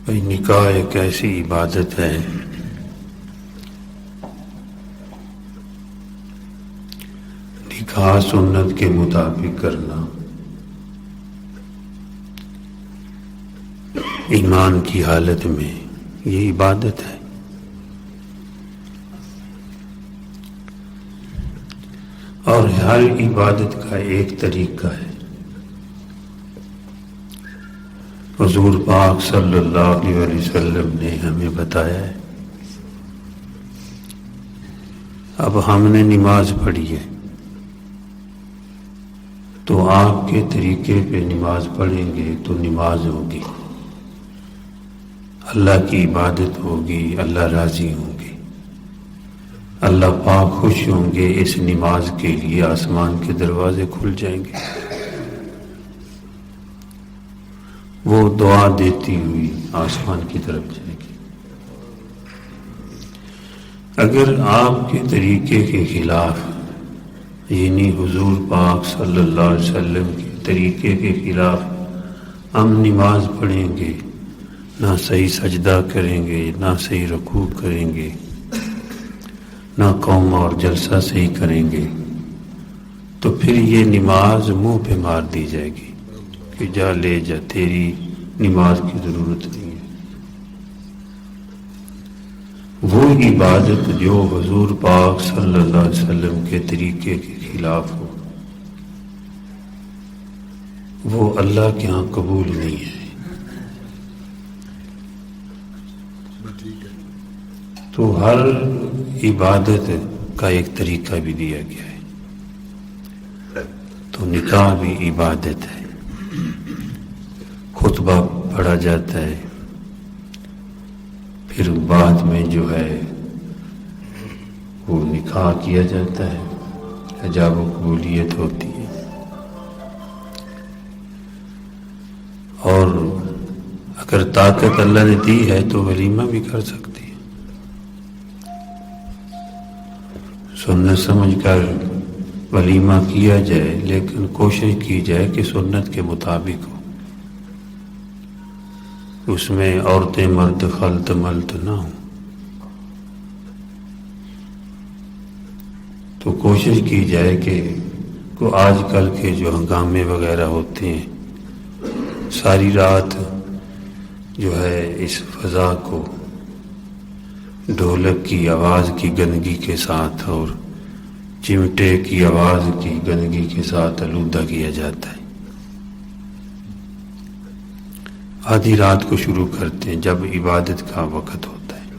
بھائی نکاح ایک ایسی عبادت ہے نکاح سنت کے مطابق کرنا ایمان کی حالت میں یہ عبادت ہے۔ اور ہر عبادت کا ایک طریقہ ہے۔ حضور پاک صلی اللہ علیہ وسلم نے ہمیں بتایا ہے۔ اب ہم نے نماز پڑھی ہے تو آپ کے طریقے پہ نماز پڑھیں گے تو نماز ہوگی، اللہ کی عبادت ہوگی، اللہ راضی ہوں گے، اللہ پاک خوش ہوں گے۔ اس نماز کے لیے آسمان کے دروازے کھل جائیں گے، وہ دعا دیتی ہوئی آسمان کی طرف جائے گی۔ اگر آپ کے طریقے کے خلاف، یعنی حضور پاک صلی اللہ علیہ وسلم کے طریقے کے خلاف ہم نماز پڑھیں گے، نہ صحیح سجدہ کریں گے، نہ صحیح رکوع کریں گے، نہ قوم اور جلسہ صحیح کریں گے، تو پھر یہ نماز منہ پہ مار دی جائے گی کہ جا لے جا، تیری نماز کی ضرورت نہیں ہے۔ وہ عبادت جو حضور پاک صلی اللہ علیہ وسلم کے طریقے کے خلاف ہو وہ اللہ کے ہاں قبول نہیں ہے۔ تو ہر عبادت کا ایک طریقہ بھی دیا گیا ہے۔ تو نکاح بھی عبادت ہے، خطبہ پڑھا جاتا ہے، پھر بعد میں جو ہے وہ نکاح کیا جاتا ہے، حجاب و قبولیت ہوتی ہے۔ اور اگر طاقت اللہ نے دی ہے تو ولیمہ بھی کر سکتی ہے۔ سنت سمجھ کر ولیمہ کیا جائے، لیکن کوشش کی جائے کہ سنت کے مطابق ہو، اس میں عورتیں مرد خلط ملط نہ ہوں۔ تو کوشش کی جائے کہ آج کل کے جو ہنگامے وغیرہ ہوتے ہیں، ساری رات جو ہے اس فضا کو ڈھولک کی آواز کی گندگی کے ساتھ اور چمٹے کی آواز کی گندگی کے ساتھ آلودہ کیا جاتا ہے۔ آدھی رات کو شروع کرتے ہیں جب عبادت کا وقت ہوتا ہے۔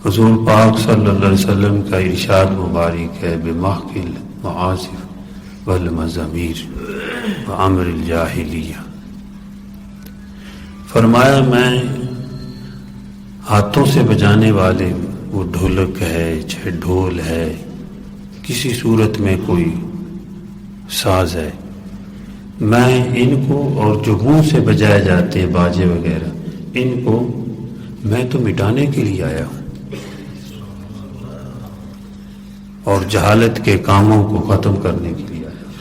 حضور پاک صلی اللہ علیہ وسلم کا ارشاد مبارک ہے، بمحقل معازف والمزامیر وامر الجاہلیہ، فرمایا میں ہاتھوں سے بجانے والے، وہ ڈھولک ہے چاہے ڈھول ہے، کسی صورت میں کوئی ساز ہے، میں ان کو، اور جو منہ سے بجائے جاتے ہیں باجے وغیرہ، ان کو میں تو مٹانے کے لیے آیا ہوں اور جہالت کے کاموں کو ختم کرنے کے لیے آیا ہوں۔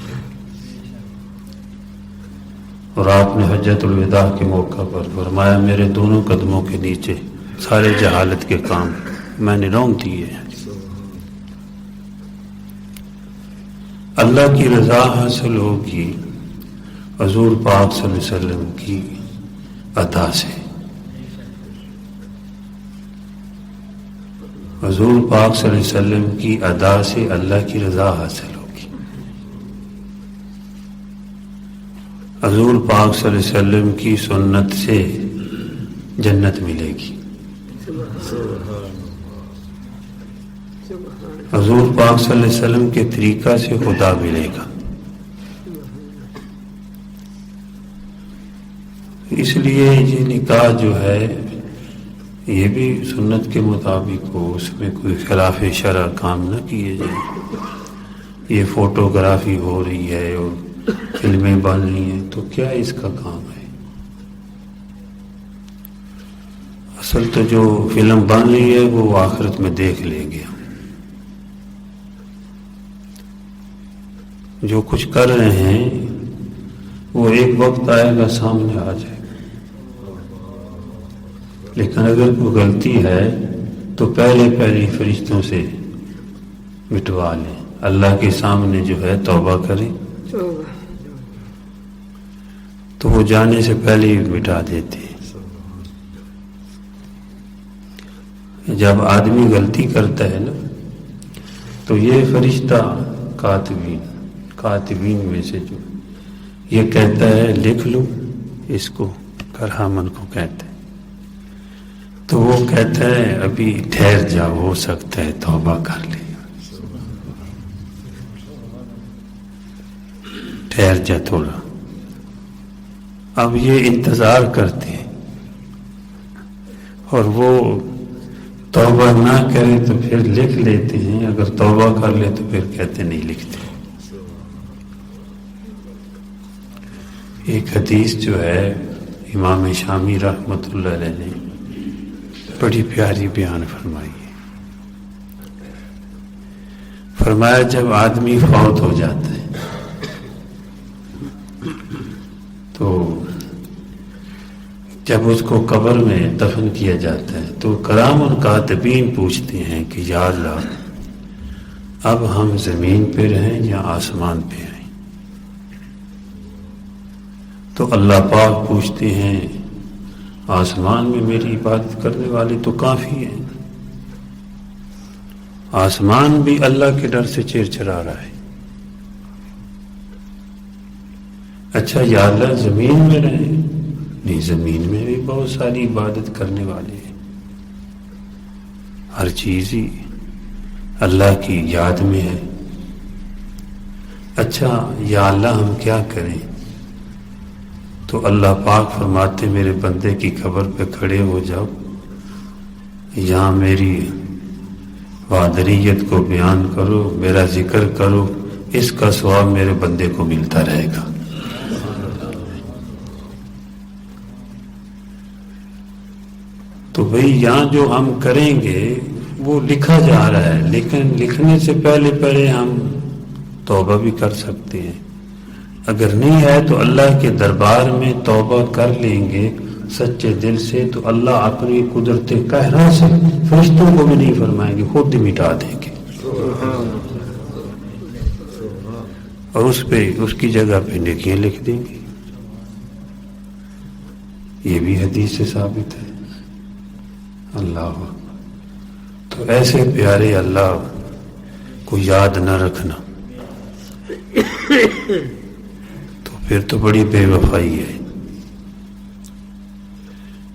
اور آپ نے حجۃ الوداع کے موقع پر فرمایا، میرے دونوں قدموں کے نیچے سارے جہالت کے کام میں نے رونق دیے ہیں۔ اللہ کی رضا حاصل ہوگی حضور پاک صلی اللہ علیہ وسلم کی ادا سے۔ حضور پاک صلی اللہ علیہ وسلم کی ادا سے اللہ کی رضا حاصل ہوگی۔ حضور پاک صلی اللہ علیہ وسلم کی سنت سے جنت ملے گی۔ حضور پاک صلی اللہ علیہ وسلم کے طریقہ سے خدا ملے گا۔ اس لیے یہ نکاح جو ہے یہ بھی سنت کے مطابق ہو، اس میں کوئی خلاف شرع کام نہ کیے جائیں۔ یہ فوٹوگرافی ہو رہی ہے اور فلمیں بن رہی ہیں تو کیا اس کا کام ہے؟ اصل تو جو فلم بن رہی ہے وہ آخرت میں دیکھ لیں گے ہم۔ جو کچھ کر رہے ہیں وہ ایک وقت آئے گا سامنے آ جائے گا، لیکن اگر کوئی غلطی ہے تو پہلے فرشتوں سے مٹوا لیں، اللہ کے سامنے جو ہے توبہ کریں تو وہ جانے سے پہلے ہی مٹا دیتے ہیں۔ جب آدمی غلطی کرتا ہے نا تو یہ فرشتہ کاتبین میں سے جو یہ کہتا ہے لکھ لو اس کو، کرامن کو کہتا ہے، تو وہ کہتا ہے ابھی ٹھہر جاؤ، ہو سکتا ہے توبہ کر لے، ٹھہر جا تھوڑا۔ اب یہ انتظار کرتے ہیں، اور وہ توبہ نہ کرے تو پھر لکھ لیتے ہیں، اگر توبہ کر لے تو پھر کہتے نہیں لکھتے۔ ایک حدیث جو ہے امام شامی رحمۃ اللہ علیہ نے بڑی پیاری بیان فرمائی ہے۔ فرمایا جب آدمی فوت ہو جاتا ہے تو جب اس کو قبر میں دفن کیا جاتا ہے تو کرام اور کاتبین پوچھتے ہیں کہ یا اللہ اب ہم زمین پہ رہیں یا آسمان پہ رہیں؟ تو اللہ پاک پوچھتے ہیں آسمان میں میری عبادت کرنے والے تو کافی ہیں، آسمان بھی اللہ کے ڈر سے چرچرا رہا ہے، اچھا یا اللہ زمین میں رہیں؟ نہیں، زمین میں بھی بہت ساری عبادت کرنے والے ہیں، ہر چیز ہی اللہ کی یاد میں ہے، اچھا یا اللہ ہم کیا کریں؟ تو اللہ پاک فرماتے میرے بندے کی قبر پہ کھڑے ہو جاؤ، یہاں میری وحدانیت کو بیان کرو، میرا ذکر کرو، اس کا ثواب میرے بندے کو ملتا رہے گا۔ تو بھئی یہاں جو ہم کریں گے وہ لکھا جا رہا ہے، لیکن لکھنے سے پہلے ہم توبہ بھی کر سکتے ہیں، اگر نہیں ہے تو اللہ کے دربار میں توبہ کر لیں گے سچے دل سے تو اللہ اپنی قدرت قہرا سے فرشتوں کو بھی نہیں فرمائیں گے، خود ہی مٹا دیں گے، اور اس کی جگہ پہ نیکیاں لکھ دیں گے۔ یہ بھی حدیث سے ثابت ہے۔ اللہ تو ایسے پیارے اللہ کو یاد نہ رکھنا تو پھر تو بڑی بے وفائی ہے،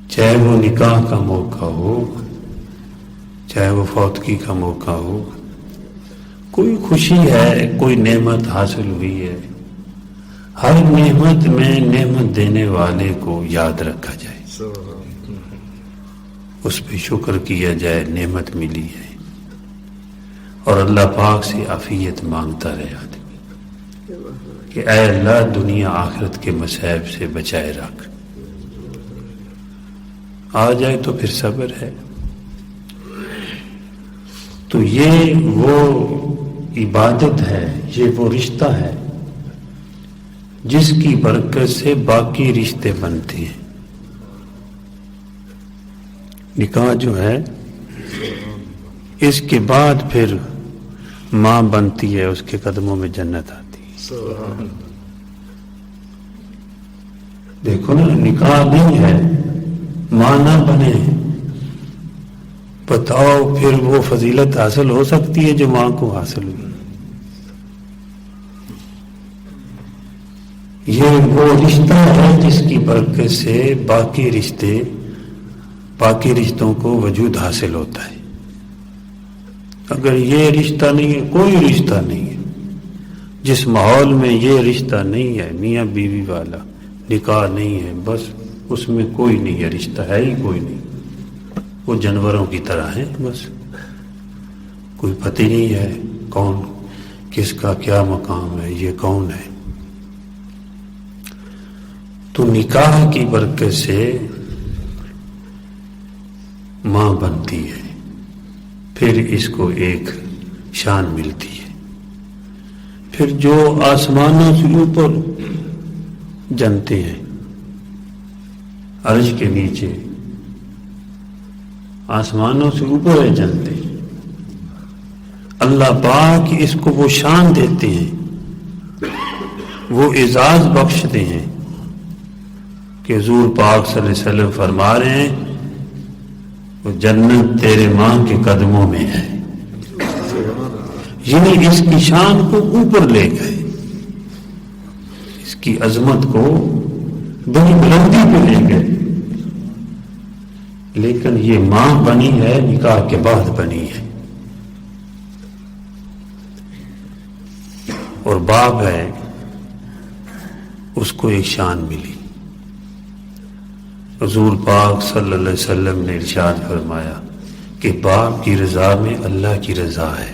چاہے وہ نکاح کا موقع ہو، چاہے وہ فوتگی کا موقع ہو، کوئی خوشی ہے، کوئی نعمت حاصل ہوئی ہے، ہر نعمت میں نعمت دینے والے کو یاد رکھا جائے، اس پہ شکر کیا جائے، نعمت ملی ہے، اور اللہ پاک سے عافیت مانگتا رہے آدمی کہ اے اللہ دنیا آخرت کے مصائب سے بچائے رکھ، آ جائے تو پھر صبر ہے۔ تو یہ وہ عبادت ہے، یہ وہ رشتہ ہے جس کی برکت سے باقی رشتے بنتے ہیں۔ نکاح جو ہے اس کے بعد پھر ماں بنتی ہے، اس کے قدموں میں جنت آتی ہے۔ دیکھو نا، نکاح نہیں ہے، ماں نہ بنے، بتاؤ پھر وہ فضیلت حاصل ہو سکتی ہے جو ماں کو حاصل ہوئی؟ یہ وہ رشتہ ہے جس کی برکت سے باقی رشتوں کو وجود حاصل ہوتا ہے۔ اگر یہ رشتہ نہیں ہے، کوئی رشتہ نہیں ہے، جس ماحول میں یہ رشتہ نہیں ہے، میاں بیوی والا نکاح نہیں ہے، بس اس میں کوئی نہیں ہے، رشتہ ہے ہی کوئی نہیں، وہ جانوروں کی طرح ہیں، بس کوئی پتہ نہیں ہے کون کس کا کیا مقام ہے، یہ کون ہے۔ تو نکاح کی برکت سے ماں بنتی ہے، پھر اس کو ایک شان ملتی ہے، پھر جو آسمانوں سے اوپر جنتے ہیں، عرش کے نیچے، آسمانوں سے اوپر ہے جنتے. اللہ پاک اس کو وہ شان دیتے ہیں، وہ اعزاز بخشتے ہیں کہ حضور پاک صلی اللہ علیہ وسلم فرما رہے ہیں وہ جنت تیرے ماں کے قدموں میں ہے. یعنی اس کی شان کو اوپر لے گئے، اس کی عظمت کو بڑی بلندی پہ لے گئے. لیکن یہ ماں بنی ہے نکاح کے بعد بنی ہے، اور باپ ہے اس کو ایک شان ملی. حضور پاک صلی اللہ علیہ وسلم نے ارشاد فرمایا کہ باپ کی رضا میں اللہ کی رضا ہے.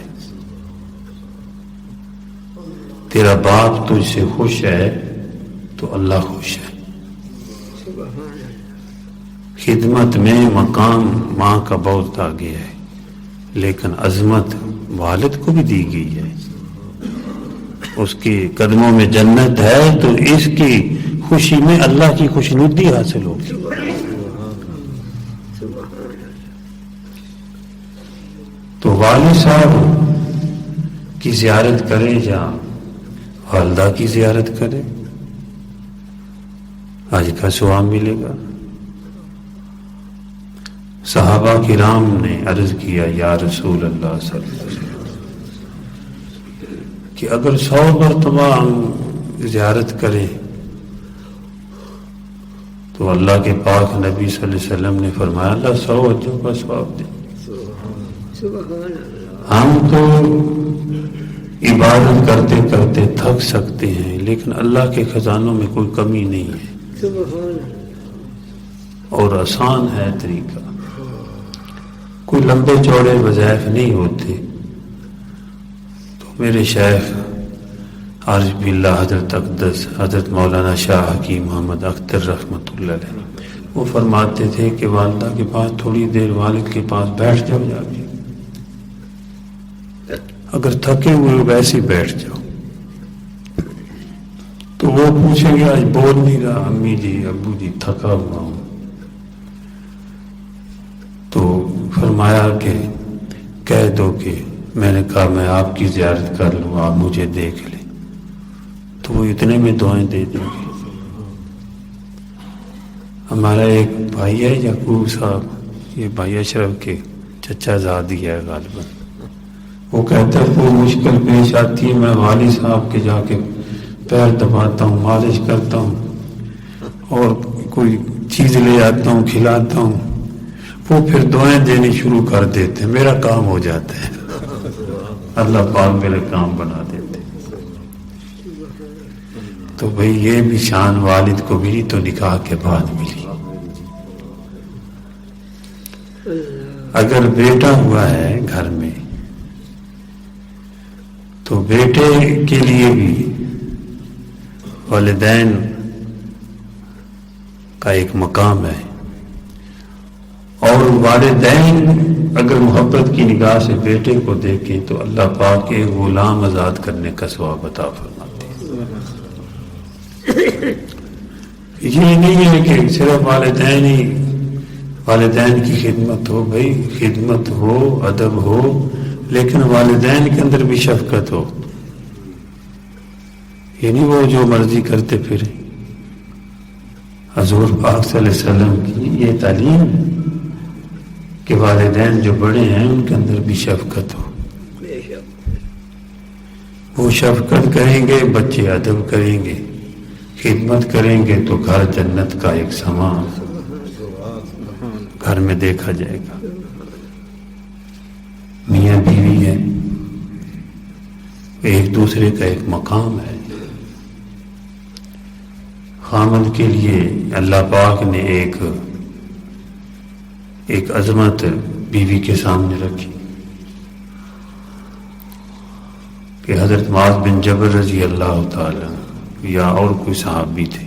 تیرا باپ تجھ سے خوش ہے تو اللہ خوش ہے. خدمت میں مقام ماں کا بہت آگے ہے، لیکن عظمت والد کو بھی دی گئی ہے. اس کے قدموں میں جنت ہے تو اس کی خوشی میں اللہ کی خوشنودی حاصل ہوگی. تو والد صاحب کی زیارت کرے یا والدہ کی زیارت کرے، آج کا ثواب ملے گا. صحابہ کرام نے عرض کیا یا رسول اللہ صلی اللہ علیہ وسلم کہ اگر 100 مرتبہ ہم زیارت کریں تو اللہ کے پاک نبی صلی اللہ علیہ وسلم نے فرمایا اللہ 100 حجوں کا ثواب دے. ہم تو عبادت کرتے کرتے تھک سکتے ہیں، لیکن اللہ کے خزانوں میں کوئی کمی نہیں ہے، اور آسان ہے طریقہ. کوئی لمبے چوڑے وظائف نہیں ہوتے. تو میرے شیخ عارف باللہ حضرت اقدس حضرت مولانا شاہ حکیم محمد اختر رحمۃ اللہ علیہ وہ فرماتے تھے کہ والدہ کے پاس تھوڑی دیر والد کے پاس بیٹھ جاؤ، جا کے اگر تھکے ہوئے ویسے بیٹھ جاؤ تو وہ پوچھیں گے آج بول نہیں رہا، امی جی ابو جی تھکا ہوا ہوں. تو فرمایا کہ کہہ دو کہ میں نے کہا میں آپ کی زیارت کر لوں، آپ مجھے دیکھ لیں، تو وہ اتنے میں دعائیں دے دیں گے. ہمارا ایک بھائی ہے یعقوب صاحب، یہ بھائی اشرف کے چچا زادی ہے غالباً، وہ کہتا ہے کوئی مشکل پیش آتی ہے میں والد صاحب کے جا کے پیر دباتا ہوں، مالش کرتا ہوں اور کوئی چیز لے آتا ہوں کھلاتا ہوں، وہ پھر دعائیں دینی شروع کر دیتے ہیں، میرا کام ہو جاتا ہے. اللہ پاک میرے کام بنا دیتے. تو بھئی یہ بھی شان والد کو ملی تو نکاح کے بعد ملی. اگر بیٹا ہوا ہے گھر میں تو بیٹے کے لیے بھی والدین کا ایک مقام ہے، اور والدین اگر محبت کی نگاہ سے بیٹے کو دیکھیں تو اللہ پاک کے غلام آزاد کرنے کا ثواب عطا فرماتے ہیں. یہ نہیں ہے کہ صرف والدین کی خدمت ہو، بھائی خدمت ہو ادب ہو، لیکن والدین کے اندر بھی شفقت ہو. یہ نہیں وہ جو مرضی کرتے پھرے. حضور پاک صلی اللہ علیہ وسلم کی یہ تعلیم ہے کہ والدین جو بڑے ہیں ان کے اندر بھی شفقت ہو. وہ شفقت کریں گے بچے ادب کریں گے، خدمت کریں گے تو گھر جنت کا ایک سامان گھر میں دیکھا جائے گا. میاں بیوی ہے، ایک دوسرے کا ایک مقام ہے. خامد کے لیے اللہ پاک نے ایک عظمت بیوی کے سامنے رکھی کہ حضرت معاذ بن جبل رضی اللہ تعالی یا اور کوئی صحابی تھے،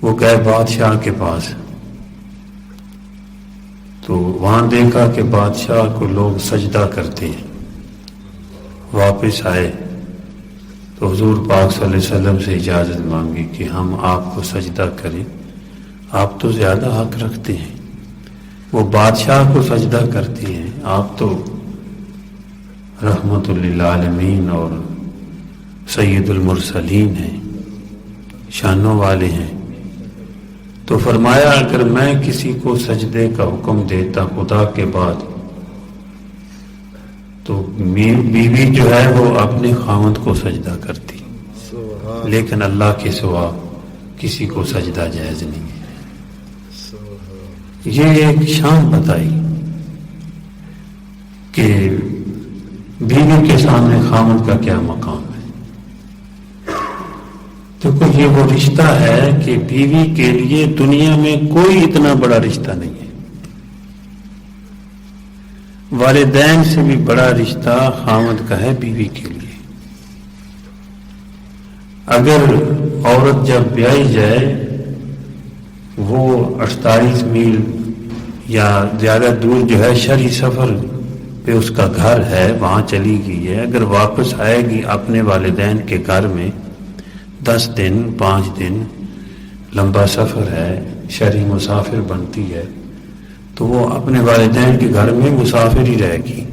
وہ گئے بادشاہ کے پاس، تو وہاں دیکھا کہ بادشاہ کو لوگ سجدہ کرتے ہیں. واپس آئے تو حضور پاک صلی اللہ علیہ وسلم سے اجازت مانگی کہ ہم آپ کو سجدہ کریں، آپ تو زیادہ حق رکھتے ہیں، وہ بادشاہ کو سجدہ کرتے ہیں، آپ تو رحمت للعالمین اور سید المرسلین ہیں، شانوں والے ہیں۔ تو فرمایا اگر میں کسی کو سجدے کا حکم دیتا خدا کے بعد تو بیوی جو ہے وہ اپنے خاوند کو سجدہ کرتی، لیکن اللہ کے سوا کسی کو سجدہ جائز نہیں ہے۔ یہ ایک شان بتائی کہ بیوی کے سامنے خاوند کا کیا مقام ہے۔ دیکھو یہ وہ رشتہ ہے کہ بیوی کے لیے دنیا میں کوئی اتنا بڑا رشتہ نہیں ہے، والدین سے بھی بڑا رشتہ خاوند کا ہے بیوی کے لیے۔ اگر عورت جب بیائی جائے وہ 48 میل یا زیادہ دور جو ہے شرعی سفر پہ اس کا گھر ہے وہاں چلی گئی ہے، اگر واپس آئے گی اپنے والدین کے گھر میں 10 دن 5 دن لمبا سفر ہے، شرعی مسافر بنتی ہے، تو وہ اپنے والدین کے گھر میں مسافر ہی رہے گی۔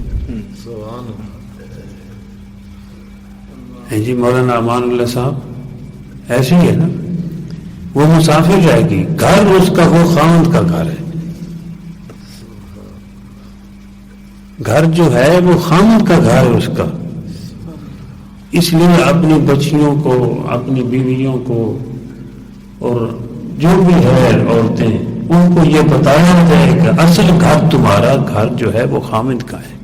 جی مولانا امان اللہ صاحب ایسے ہی ہے نا، وہ مسافر رہے گی، گھر اس کا وہ خاوند کا گھر ہے، گھر جو ہے وہ خاوند کا گھر ہے اس کا۔ اس لیے اپنی بچیوں کو اپنی بیویوں کو اور جو بھی ہے عورتیں ان کو یہ بتایا جائے کہ اصل گھر تمہارا گھر جو ہے وہ خاوند کا ہے،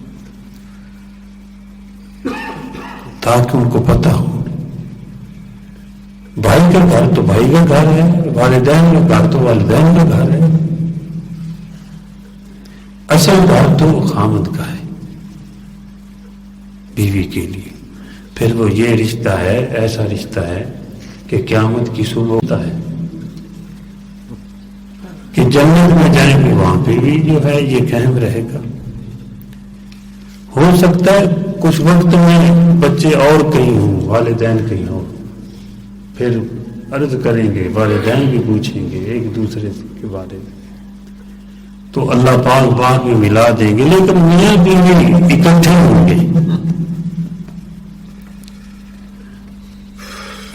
تاکہ ان کو پتہ ہو بھائی کا گھر تو بھائی کا گھر ہے، والدین کا گھر تو والدین کا گھر ہے، اصل گھر تو خاوند کا ہے بیوی کے لیے۔ پھر وہ یہ رشتہ ہے، ایسا رشتہ ہے کہ قیامت کی صبح ہوتا ہے کہ جنت میں جائیں گے، وہاں پہ بھی جو ہے یہ قائم رہے گا۔ ہو سکتا ہے کچھ وقت میں بچے اور کہیں ہوں، والدین کہیں ہوں، پھر عرض کریں گے، والدین بھی پوچھیں گے ایک دوسرے کے بارے میں، تو اللہ پاک بعد میں ملا دیں گے، لیکن میاں بیوی اکٹھے ہوں گے۔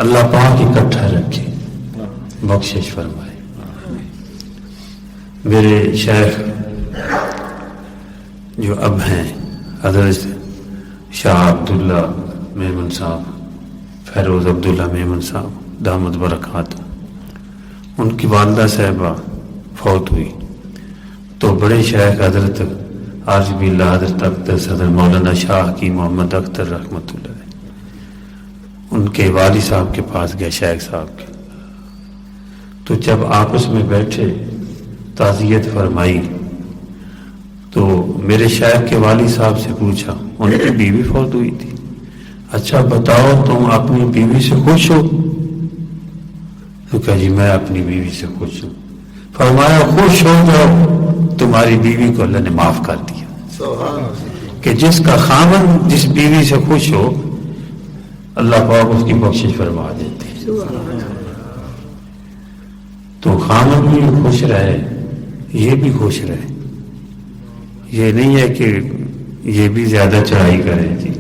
اللہ پاک اکٹھا رکھے، بخشش فرمائے۔ میرے شیخ جو اب ہیں حضرت شاہ عبداللہ میمن صاحب، فیروز عبداللہ میمن صاحب دامت برکات، ان کی والدہ صاحبہ فوت ہوئی، تو بڑے شیخ حضرت عارف باللہ حضرت اختر صدر مولانا شاہ کی محمد اختر رحمۃ اللہ ان کے والد صاحب کے پاس گئے، شیخ صاحب کے، تو جب آپس میں بیٹھے تعزیت فرمائی تو میرے شیخ کے والد صاحب سے پوچھا، ان کی بیوی فوت ہوئی تھی، اچھا بتاؤ تم اپنی بیوی سے خوش ہو؟ تو کہا جی میں اپنی بیوی سے خوش ہوں۔ فرمایا خوش ہو جاؤ، تمہاری بیوی کو اللہ نے معاف کر دیا، کہ جس کا خاوند جس بیوی سے خوش ہو اللہ پاک اس کی بخشش فرما دیتے۔ تو خاوند بھی خوش رہے، یہ بھی خوش رہے، یہ نہیں ہے کہ یہ بھی زیادہ چڑھائی کرے جی،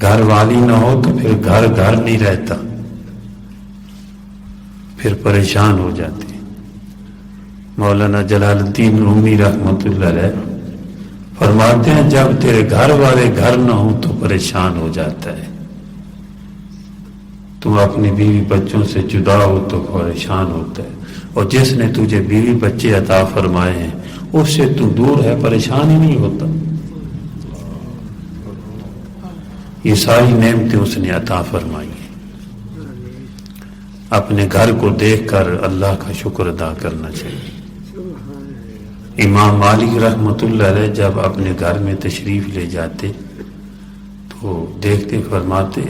گھر والی نہ ہو تو پھر گھر گھر نہیں رہتا، پھر پریشان ہو جاتے۔ مولانا جلال الدین رومی رحمۃ اللہ علیہ فرماتے ہیں جب تیرے گھر والے گھر نہ ہوں تو پریشان ہو جاتا ہے، تو اپنی بیوی بچوں سے جدا ہو تو پریشان ہوتا ہے، اور جس نے تجھے بیوی بچے عطا فرمائے ہیں اس سے تو دور ہے، پریشان ہی نہیں ہوتا۔ یہ ساری نعمتیں اس نے عطا فرمائی ہیں، اپنے گھر کو دیکھ کر اللہ کا شکر ادا کرنا چاہیے۔ امام مالک رحمۃ اللہ علیہ جب اپنے گھر میں تشریف لے جاتے تو دیکھتے فرماتے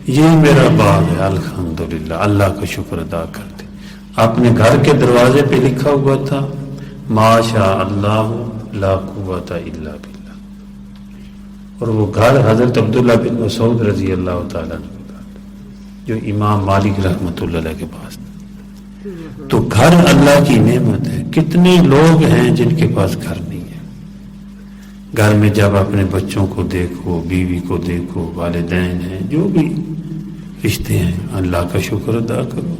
یہ میرا باغ ہے، الحمدللہ، اللہ کا شکر ادا کرتے۔ اپنے گھر کے دروازے پہ لکھا ہوا تھا ما شاء اللہ لا قوت الا باللہ، اور وہ گھر حضرت عبداللہ بن مسعود رضی اللہ تعالیٰ عنہ کا تھا، جو امام مالک رحمۃ اللہ علیہ کے پاس تھا۔ تو گھر اللہ کی نعمت ہے۔ کتنے لوگ ہیں جن کے پاس گھر نہیں ہے؟ گھر میں جب اپنے بچوں کو دیکھو، بیوی کو دیکھو، والدین ہیں، جو بھی رشتے ہیں، اللہ کا شکر ادا کرو۔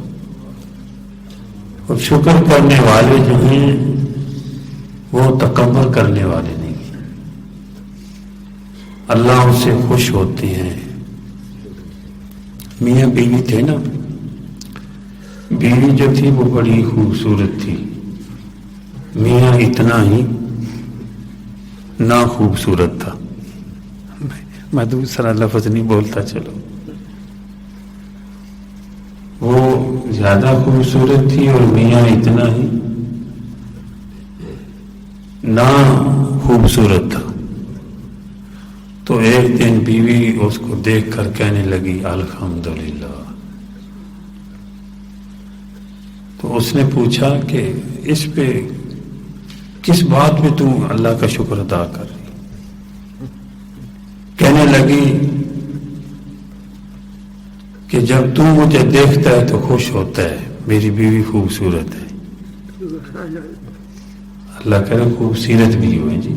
اور شکر کرنے والے جو ہیں وہ تکبر کرنے والے نہیں ہیں، اللہ ان سے خوش ہوتے ہیں۔ میاں بیوی تھے نا، بیوی جو تھی وہ بڑی خوبصورت تھی، میاں اتنا ہی نا خوبصورت تھا۔ میں دوسرا لفظ نہیں بولتا، چلو وہ زیادہ خوبصورت تھی اور میاں اتنا ہی نا خوبصورت تھا۔ تو ایک دن بیوی اس کو دیکھ کر کہنے لگی الحمدللہ۔ تو اس نے پوچھا کہ اس پہ کس بات پہ تم اللہ کا شکر ادا کر رہی؟ کہنے لگی کہ جب تم مجھے دیکھتا ہے تو خوش ہوتا ہے، میری بیوی خوبصورت ہے۔ اللہ کرے خوبصورت بھی ہو جی،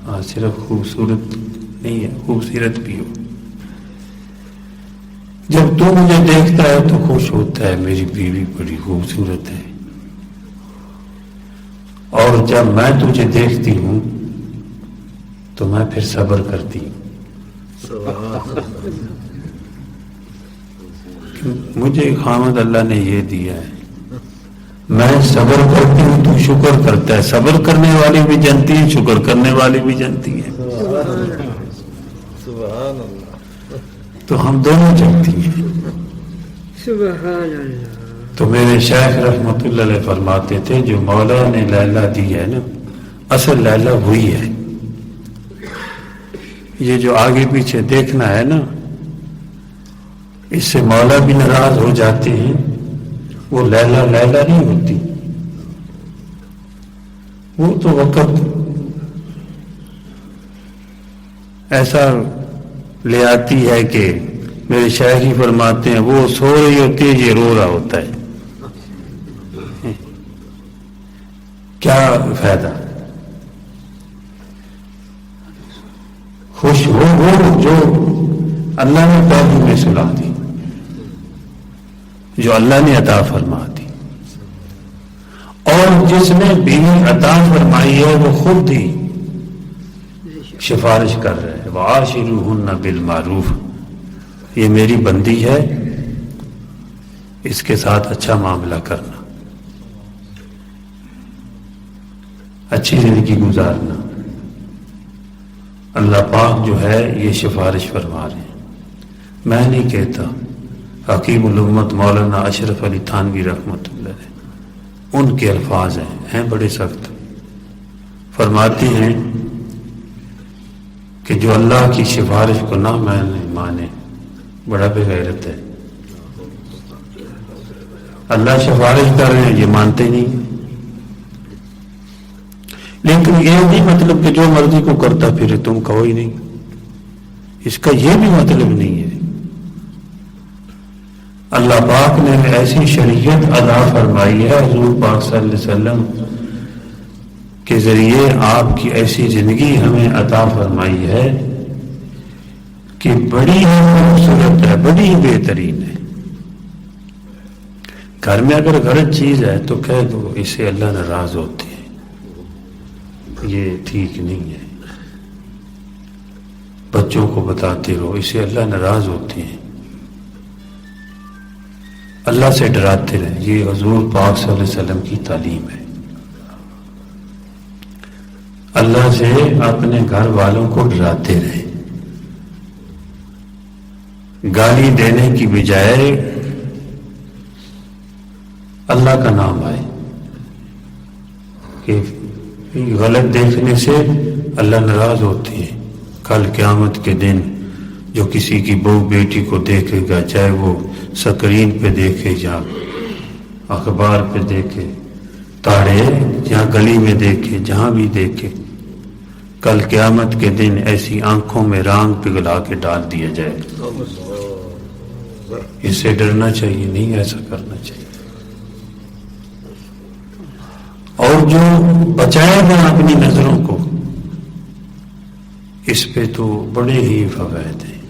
ہاں صرف خوبصورت نہیں ہے، خوبصورت بھی ہو۔ جب تو مجھے دیکھتا ہے تو خوش ہوتا ہے، میری بیوی بڑی خوبصورت ہے، اور جب میں تجھے دیکھتی ہوں تو میں پھر صبر کرتی ہوں۔ مجھے خامد اللہ نے یہ دیا ہے، میں صبر کرتی ہوں، تو شکر کرتا ہے۔ صبر کرنے والی بھی جانتی ہے، شکر کرنے والی بھی جانتی ہے، سبحان اللہ۔ تو ہم دونوں جانتی ہیں۔ سبحان اللہ۔ تو میرے شیخ رحمت اللہ علیہ فرماتے تھے جو مولا نے لیلا دی ہے نا، اصل لیلا وہی ہے۔ یہ جو آگے پیچھے دیکھنا ہے نا، اس سے مولا بھی ناراض ہو جاتے ہیں، وہ لیلا لیلا نہیں ہوتی، وہ تو وقت ایسا لے آتی ہے کہ میرے شیخ ہی فرماتے ہیں وہ سو رہی ہوتی ہے، یہ رو رہا ہوتا ہے، کیا فائدہ؟ خوش ہو وہ جو اللہ نے پہلے میں سلا دی، جو اللہ نے عطا فرما دی، اور جس نے بیوی عطا فرمائی ہے وہ خود ہی سفارش کر رہے ہیں، وَعَاشِرُوهُنَّ بِالْمَعْرُوفِ، یہ میری بندی ہے، اس کے ساتھ اچھا معاملہ کرنا، اچھی زندگی گزارنا۔ اللہ پاک جو ہے یہ سفارش فرما رہے ہیں، میں نہیں کہتا، حکیم الامت مولانا اشرف علی تھانوی رحمۃ اللہ علیہ ان کے الفاظ ہیں بڑے سخت، فرماتے ہیں کہ جو اللہ کی سفارش کو نہ مانے بڑا بے غیرت ہے۔ اللہ سفارش کر رہے ہیں، یہ مانتے نہیں، لیکن یہ نہیں مطلب کہ جو مرضی کو کرتا پھرے تم کہو ہی نہیں، اس کا یہ بھی مطلب نہیں ہے۔ اللہ پاک نے ایسی شریعت عطا فرمائی ہے حضور پاک صلی اللہ علیہ وسلم کے ذریعے، آپ کی ایسی زندگی ہمیں عطا فرمائی ہے کہ بڑی ہی خوبصورت ہے، بڑی ہی بہترین ہے۔ گھر میں اگر غلط چیز ہے تو کہہ دو، اس سے اللہ ناراض ہوتے ہیں، یہ ٹھیک نہیں ہے۔ بچوں کو بتاتے رہو، اس سے اللہ ناراض ہوتے ہیں، اللہ سے ڈراتے رہے، یہ حضور پاک صلی اللہ علیہ وسلم کی تعلیم ہے۔ اللہ سے اپنے گھر والوں کو ڈراتے رہے، گالی دینے کی بجائے اللہ کا نام آئے، کہ غلط دیکھنے سے اللہ ناراض ہوتے ہیں۔ کل قیامت کے دن جو کسی کی بہو بیٹی کو دیکھے گا، چاہے وہ سکرین پہ دیکھے یا اخبار پہ دیکھے، تاڑے یا گلی میں دیکھے، جہاں بھی دیکھے، کل قیامت کے دن ایسی آنکھوں میں رانگ پگھلا کے ڈال دیا جائے گا. اس سے ڈرنا چاہیے, نہیں ایسا کرنا چاہیے. اور جو بچائے گا اپنی نظروں کو, اس پہ تو بڑے ہی فوائد ہیں.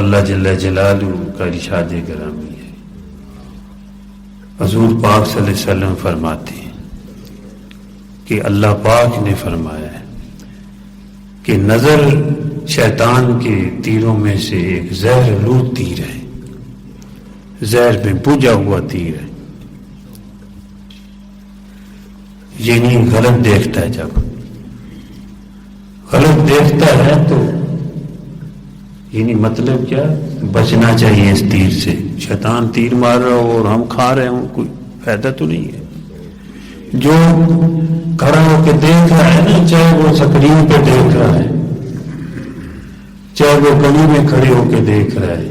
اللہ جل جلالہ کا ارشاد گرامی ہے. حضور پاک صلی اللہ علیہ وسلم فرماتے ہیں کہ اللہ پاک نے فرمایا ہے کہ نظر شیطان کے تیروں میں سے ایک زہر آلود تیر ہے, زہر میں بجھا ہوا تیر ہے. یعنی غلط دیکھتا ہے, جب غلط دیکھتا ہے تو یعنی مطلب کیا, بچنا چاہیے اس تیر سے. شیطان تیر مار رہا ہو اور ہم کھا رہے ہوں, کوئی فائدہ تو نہیں ہے. جو کھڑا ہو کے دیکھ رہا ہے نا, چاہے وہ سکرین پہ دیکھ رہا ہے, چاہے وہ گلی میں کھڑے ہو کے دیکھ رہا ہے,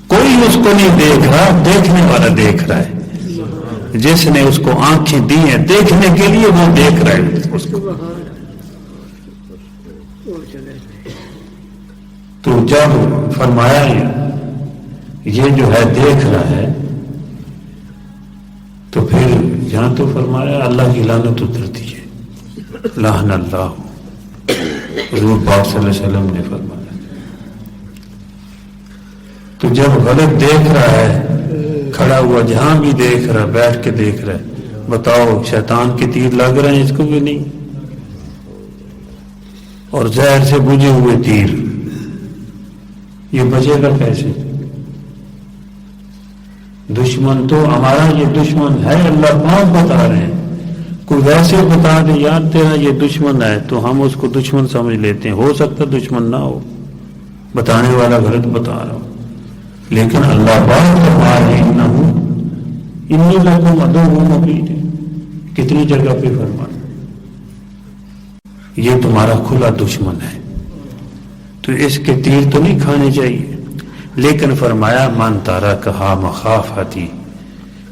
کوئی اس کو نہیں دیکھ رہا, دیکھنے والا دیکھ رہا ہے. جس نے اس کو آنکھیں دی ہیں دیکھنے کے لیے, وہ دیکھ رہا ہے اس کو. تو جب فرمایا یہ جو ہے دیکھ رہا ہے, تو پھر یہاں تو فرمایا اللہ کی لعنت اترتی ہے, لعن اللہ. حضور پاک صلی اللہ علیہ وسلم نے فرمایا. تو جب غلط دیکھ رہا ہے, کھڑا ہوا جہاں بھی دیکھ رہا, بیٹھ کے دیکھ رہا ہے, بتاؤ شیطان کے تیر لگ رہے ہیں اس کو بھی نہیں, اور زہر سے بجھے ہوئے تیر, یہ بچے گا کیسے؟ دشمن تو ہمارا یہ دشمن ہے, اللہ پاک بتا رہے ہیں. کوئی ویسے بتا دے یار تیرا یہ دشمن ہے, تو ہم اس کو دشمن سمجھ لیتے ہیں. ہو سکتا دشمن نہ ہو, بتانے والا غلط بتا رہا ہو. لیکن اللہ پاک فرما رہے ہیں انی لکم عدو مبین, کتنی جگہ پہ فرمایا یہ تمہارا کھلا دشمن ہے, تو اس کے تیر تو نہیں کھانے چاہیے. لیکن فرمایا من ترکھا مخافتی,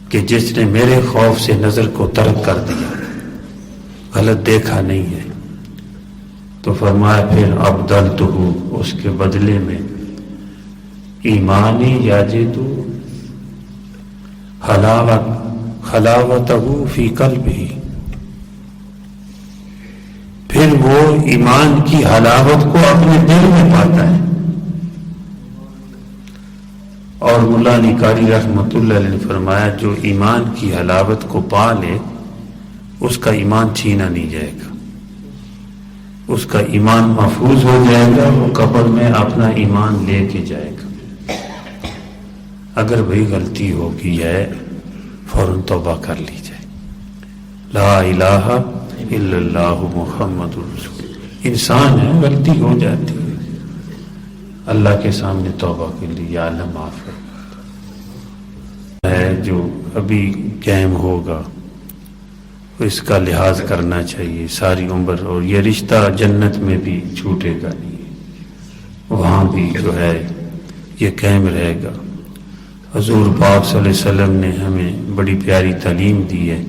کہ جس نے میرے خوف سے نظر کو ترک کر دیا, غلط دیکھا نہیں ہے, تو فرمایا پھر ابدلتہ, اس کے بدلے میں ایمانی یاجد حلاوتہ فی قلبہ, پھر وہ ایمان کی حلاوت کو اپنے دل میں پاتا ہے. اور مولا علی قاری رحمۃ اللہ علیہ نے فرمایا جو ایمان کی حلاوت کو پا لے اس کا ایمان چھینا نہیں جائے گا, اس کا ایمان محفوظ ہو جائے گا, وہ قبر میں اپنا ایمان لے کے جائے گا. اگر بھئی غلطی ہو گئی ہے فوراً توبہ کر لی جائے. لا الہ الا اللہ محمد رسول. انسان ہے, غلطی ہو جاتی ہے, اللہ کے سامنے توبہ کے لیے یا اللہ معاف ہے. جو ابھی قائم ہوگا اس کا لحاظ کرنا چاہیے ساری عمر, اور یہ رشتہ جنت میں بھی چھوٹے گا نہیں, وہاں بھی جو ہے یہ قائم رہے گا. حضور پاک صلی اللہ علیہ وسلم نے ہمیں بڑی پیاری تعلیم دی ہے,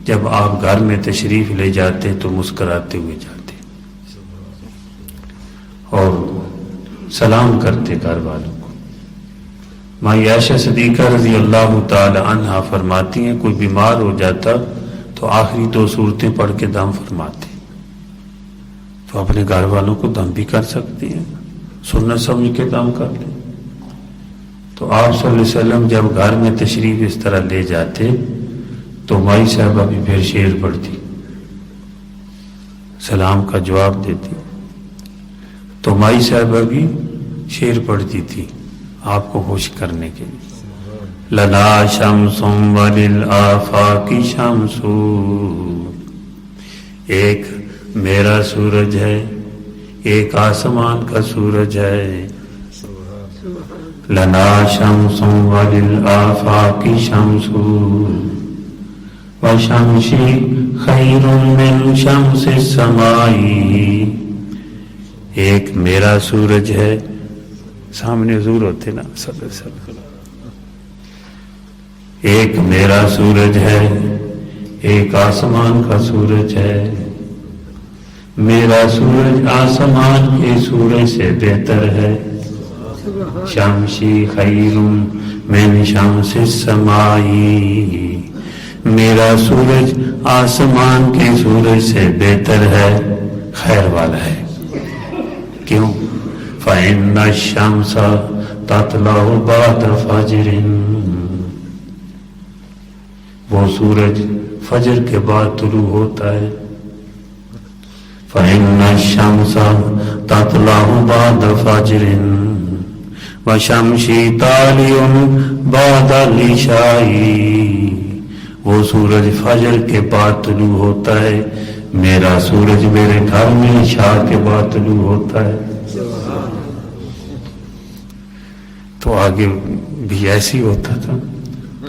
جب آپ گھر میں تشریف لے جاتے تو مسکراتے ہوئے جاتے اور سلام کرتے گھر والوں کو. ماں عائشہ صدیقہ رضی اللہ تعالی عنہا فرماتی ہیں کوئی بیمار ہو جاتا تو آخری 2 سورتیں پڑھ کے دم فرماتے. تو اپنے گھر والوں کو دم بھی کر سکتے ہیں, سنت سمجھ کے دم کر لیں. تو آپ صلی اللہ علیہ وسلم جب گھر میں تشریف اس طرح لے جاتے تو مائی صاحبہ بھی پھر شعر پڑھتی, سلام کا جواب دیتی. تو مائی صاحبہ بھی شعر پڑھتی تھی آپ کو خوش کرنے کے لیے. لنا شمس وللآفاق شمس, ایک میرا سورج ہے ایک آسمان کا سورج ہے. لنا شمس وللآفاق شمس وشمسی خیر من شمس السماء, ایک میرا سورج ہے, سامنے حضور ہوتے نا صلی اللہ علیہ وسلم, ایک میرا سورج ہے ایک آسمان کا سورج ہے. میرا سورج آسمان کے سورج سے بہتر ہے. شمسی خیر من شمس السمائی. میرا سورج آسمان کے سورج سے بہتر ہے، خیر والا ہے. کیوں؟ فإن الشمس تطلع بعد فجر. وہ سورج فجر کے بعد طلوع ہوتا ہے. فإن الشمس تطلع بعد فجر وشمسی طالع بعد العشاء. وہ سورج فجر کے بعد طلوع ہوتا ہے، میرا سورج میرے گھر میں عشاء کے بعد طلوع ہوتا ہے. تو آگے بھی ایسی ہوتا تھا.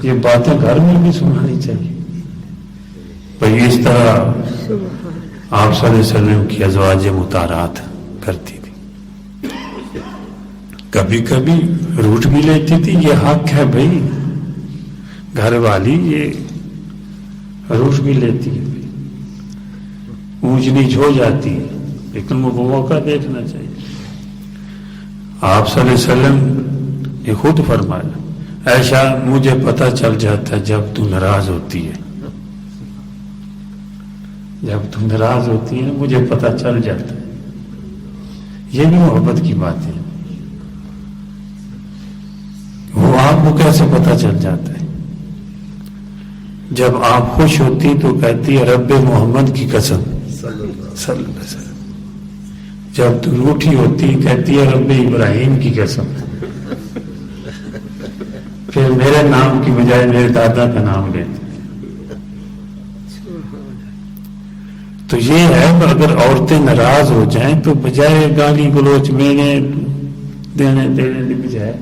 یہ باتیں گھر میں بھی سنانی چاہیے بھئی. اس طرح آپ صلی اللہ علیہ وسلم کی ازواج مطہرات کرتی تھی. کبھی کبھی روٹ بھی لیتی تھی، یہ حق ہے بھائی، گھر والی یہ روٹ بھی لیتی ہے، اونچ نیچ ہو جاتی ہے، لیکن وہ موقع دیکھنا چاہیے. آپ صلی اللہ علیہ وسلم نے خود فرمایا، عائشہ مجھے پتہ چل جاتا ہے جب تو ناراض ہوتی ہے، جب تم ناراض ہوتی ہے مجھے پتہ چل جاتا ہے. یہ بھی محبت کی بات ہے. وہ آپ کو کیسے پتہ چل جاتا ہے؟ جب آپ خوش ہوتی تو کہتی ہے رب محمد کی قسم صلی اللہ علیہ وسلم. جب تو روٹھی ہوتی کہتی ہے رب ابراہیم کی قسم. پھر میرے نام کی بجائے میرے دادا کا نام لیتی. تو یہ ہے کہ اگر عورتیں ناراض ہو جائیں تو بجائے گالی گلوچ مینے دینے کی بجائے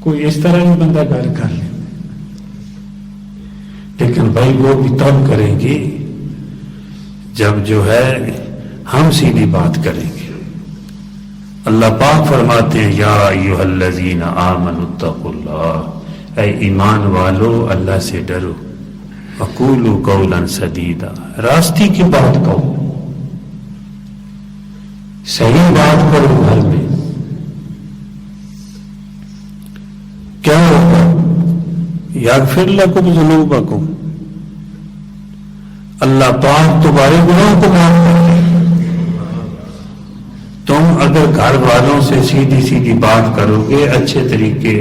کوئی اس طرح بھی بندہ گال کر لے. لیکن بھائی وہ بھی تب کریں گی جب جو ہے ہم سیدھی بات کریں گے. اللہ پاک فرماتے ہیں یا ایھا الذین آمنوا اتقوا اللہ، اے ایمان والو اللہ سے ڈرو. وقولوا قولا سدیدا، راستی کی بات کہو، صحیح بات کرو. گھر میں کیا ہوگا؟ یغفر لکم ذنوبکم، اللہ پاک تمہارے گناہوں کو معاف کر دے. تم اگر گھر والوں سے سیدھی سیدھی بات کرو گے، اچھے طریقے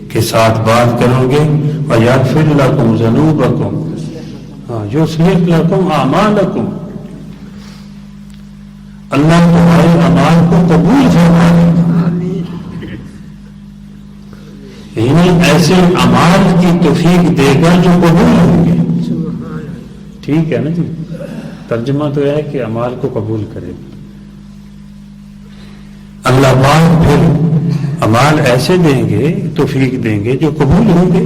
کے ساتھ بات کرو گے، وَيَغْفِرْ لَكُمْ ذُنُوبَكُمْ یصلح لکم اعمالکم، اللہ تمہارے اعمال کو قبول فرمائے. یعنی ایسے اعمال کی توفیق دے گا جو قبول ہوں گے. ٹھیک ہے نا جی؟ ترجمہ تو ہے کہ اعمال کو قبول کرے گا. اللہ پاک پھر اعمال ایسے دیں گے، توفیق دیں گے جو قبول ہوں گے،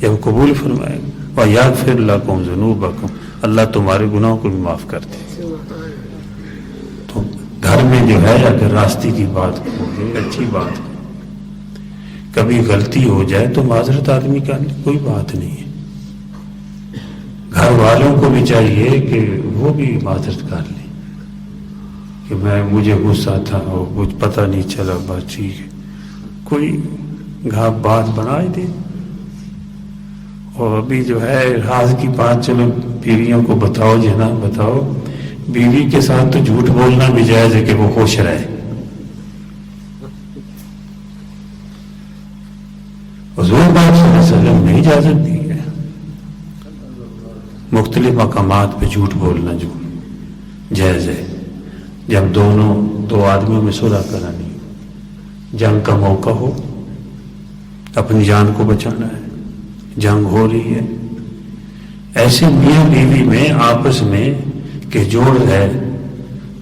یا وہ قبول فرمائے گا. وَيَغْفِرْ لَكُمْ ذُنُوبَكُمْ، اللہ تمہارے گناہوں کو بھی معاف کر دے. تو گھر میں جو ہے اگر راستے کی بات کرو گے، اچھی بات کرو. کبھی غلطی ہو جائے تو معذرت آدمی کا کوئی بات نہیں ہے. گھر والوں کو بھی چاہیے کہ وہ بھی معذرت کر لیں کہ مجھے غصہ تھا اور کچھ پتہ نہیں چلا، بس ٹھیک ہے، کوئی بات بنا ہی دے. اور ابھی جو ہے راز کی بات چلو بیویوں کو بتاؤ، جنا بتاؤ، بیوی کے ساتھ تو جھوٹ بولنا بھی جائز ہے کہ وہ خوش رہے. حضور پاک صلی اللہ علیہ وسلم نے اجازت دی ہے مختلف مقامات پہ جھوٹ بولنا جو جائز ہے. جب دو آدمیوں میں صلح کرانی، جنگ کا موقع ہو، اپنی جان کو بچانا ہے، جنگ ہو رہی ہے، ایسے میاں بیوی میں آپس میں کہ جوڑ ہے،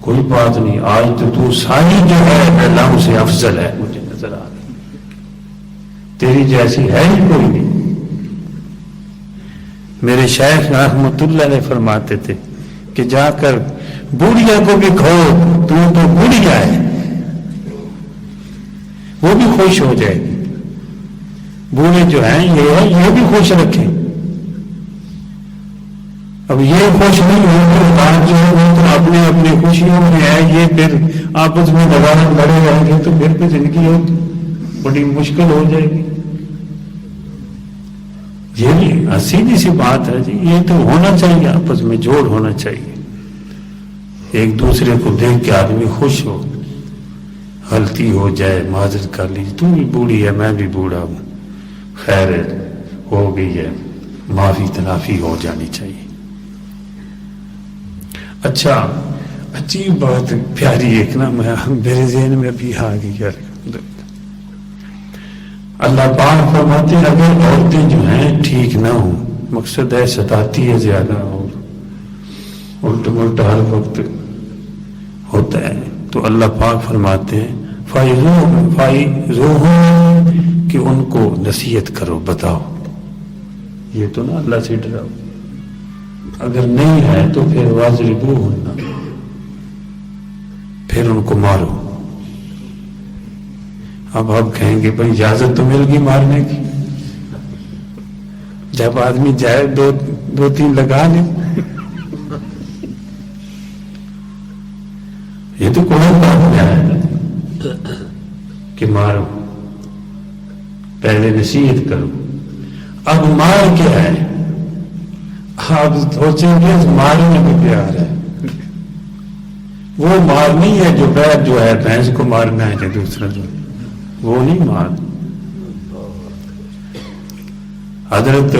کوئی بات نہیں، آج تو ساری جو ہے اللہ سے افضل ہے، مجھے نظر آ رہی، تیری جیسی ہے ہی کوئی نہیں. میرے شیخ رحمت اللہ علیہ فرماتے تھے کہ جا کر بوڑھیا کو بھی کھو، تو بوڑھیا ہے، وہ بھی خوش ہو جائے گی. بوڑھے جو ہیں یہ بھی خوش رکھیں. اب یہ خوش نہیں ہوتے بات جو ہے وہ تو اپنے اپنے خوشیوں میں ہے، یہ پھر آپس میں لگانا لڑے رہیں گے تو پھر تو زندگی ہو بڑی مشکل ہو جائے گی. یہ سیدھی سی بات ہے جی. یہ تو ہونا چاہیے، آپس میں جوڑ ہونا چاہیے، ایک دوسرے کو دیکھ کے آدمی خوش ہو. غلطی ہو جائے معذرت کر لیجیے، تو بھی بوڑھی ہے میں بھی بوڑھا ہوں، خیر ہو گئی ہے، معافی تلافی ہو جانی چاہیے. اچھا عجیب بات پیاری ایک نا میرے ذہن میں بھی آ گئی ہے. اللہ پاک فرماتے ہیں اگر عورتیں جو ہیں ٹھیک نہ ہوں، مقصد ہے ستاتی ہے زیادہ اور الٹ ملٹ ہر وقت ہوتا ہے، تو اللہ پاک فرماتے ہیں فَائِذُوهُنَّ کہ ان کو نصیحت کرو، بتاؤ. یہ تو نا اللہ سے ڈراؤ. اگر نہیں ہے تو پھر وَاضْرِبُوهُنَّ پھر ان کو مارو. اب آپ کہیں گے بھائی اجازت تو مل گئی مارنے کی، جب آدمی جائے دو تین لگا لے. یہ تو قرآن پاک میں آیا کہ مارو، پہلے نصیحت کرو. اب مار کیا ہے؟ آپ سوچیں گے مارنے میں پیار ہے. وہ مار نہیں ہے جو بیعت جو ہے بھینس کو مارنا ہے کہ دوسرا جو وہ نہیں مار. حضرت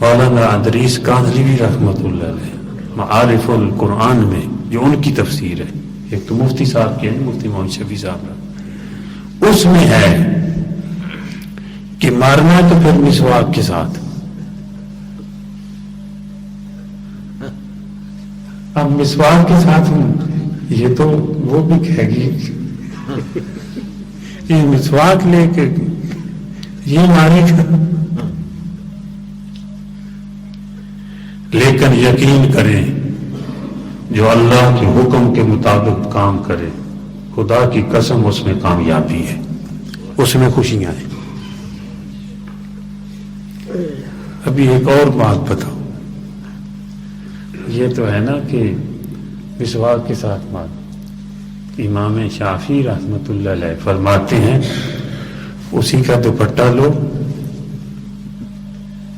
مولانا ادریس کاندھلوی رحمۃ اللہ علیہ معارف القرآن میں جو ان کی تفسیر ہے، ایک تو مفتی صاحب کے ہیں مفتی محمد شفیع صاحب، اس میں ہے کہ مارنا ہے تو پھر مسواک کے ساتھ. اب مسواک کے ساتھ یہ تو وہ بھی کہے گی یہ مسواک لے کے یہ مارے گا. لیکن یقین کریں جو اللہ کے حکم کے مطابق کام کرے، خدا کی قسم اس میں کامیابی ہے، اس میں خوشیاں ہیں. ابھی ایک اور بات بتاؤ، یہ تو ہے نا کہ مسواک کے ساتھ مار. امام شافعی رحمۃ اللہ علیہ فرماتے ہیں اسی کا دوپٹہ لو،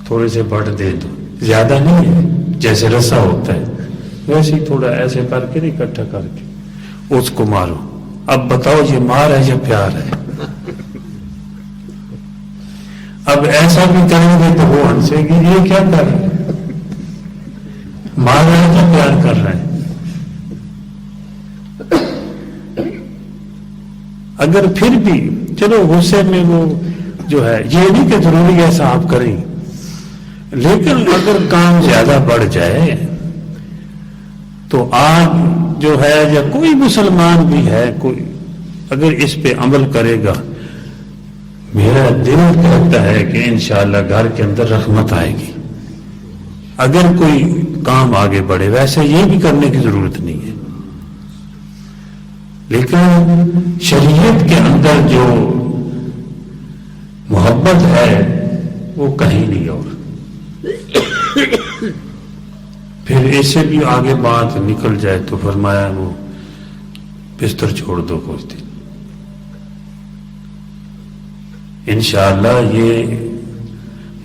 تھوڑے سے بڑھ دے دو، زیادہ نہیں ہے، جیسے رسا ہوتا ہے ویسے ہی تھوڑا ایسے کر کے اکٹھا کر کے اس کو مارو. اب بتاؤ یہ مار ہے یا پیار ہے؟ اب ایسا بھی کریں گے تو وہ ہنسے گی یہ کیا کر رہے ہیں، مار رہے ہیں تو پیار کر رہے ہیں. اگر پھر بھی چلو غصے میں وہ جو ہے یہ نہیں کہ ضروری ایسا آپ کریں، لیکن اگر کام زیادہ بڑھ جائے تو آپ جو ہے یا کوئی مسلمان بھی ہے کوئی اگر اس پہ عمل کرے گا، میرا دل کہتا ہے کہ انشاءاللہ گھر کے اندر رحمت آئے گی. اگر کوئی کام آگے بڑھے، ویسے یہ بھی کرنے کی ضرورت نہیں ہے، لیکن شریعت کے اندر جو محبت ہے وہ کہیں نہیں. اور پھر ایسے بھی آگے بات نکل جائے تو فرمایا وہ بستر چھوڑ دو کچھ دن. انشاءاللہ یہ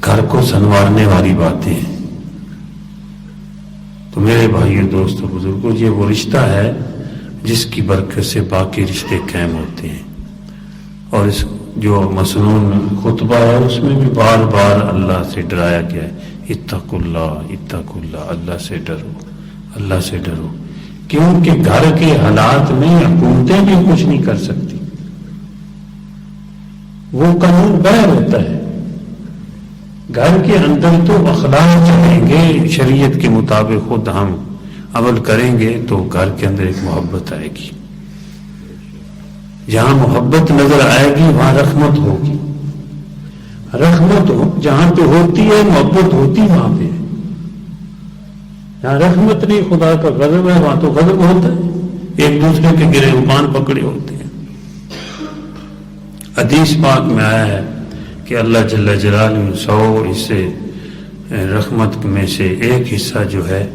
گھر کو سنوارنے والی باتیں ہیں. تو میرے بھائیو دوستو بزرگوں، یہ وہ رشتہ ہے جس کی برکت سے باقی رشتے قائم ہوتے ہیں. اور اس جو مسنون خطبہ ہے اس میں بھی بار بار اللہ سے ڈرایا گیا ہے، اتقوا اللہ اتقوا اللہ، اللہ سے ڈرو، اللہ سے ڈرو. کیونکہ گھر کے حالات میں حکومتیں بھی کچھ نہیں کر سکتی، وہ قانون باہر ہوتا ہے. گھر کے اندر تو اخلاق چلیں گے، شریعت کے مطابق خود ہم عمل کریں گے تو گھر کے اندر ایک محبت آئے گی. جہاں محبت نظر آئے گی وہاں رحمت ہوگی. رحمت جہاں پہ ہوتی ہے محبت ہوتی وہاں پہ. جہاں رحمت نہیں، خدا کا غضب ہے، وہاں تو غضب ہوتا ہے، ایک دوسرے کے گریبان پکڑے ہوتے ہیں. حدیث پاک میں آیا ہے کہ اللہ جل جلالہ 100 حصے رحمت میں سے ایک حصہ جو ہے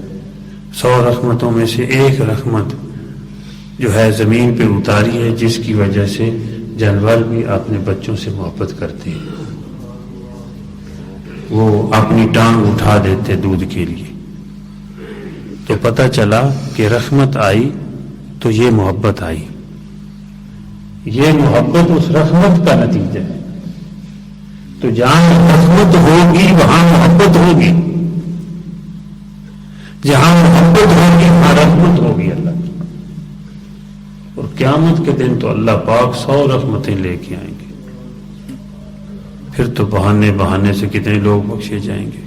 100 رحمتوں میں سے ایک رحمت جو ہے زمین پہ اتاری ہے، جس کی وجہ سے جانور بھی اپنے بچوں سے محبت کرتے ہیں، وہ اپنی ٹانگ اٹھا دیتے دودھ کے لیے۔ تو پتہ چلا کہ رحمت آئی تو یہ محبت آئی، یہ محبت اس رحمت کا نتیجہ ہے۔ تو جہاں رحمت ہوگی وہاں محبت ہوگی، جہاں محبت ہوگی وہاں رحمت ہوگی اللہ کی۔ اور قیامت کے دن تو اللہ پاک 100 رحمتیں لے کے آئیں گے، پھر تو بہانے سے کتنے لوگ بخشے جائیں گے۔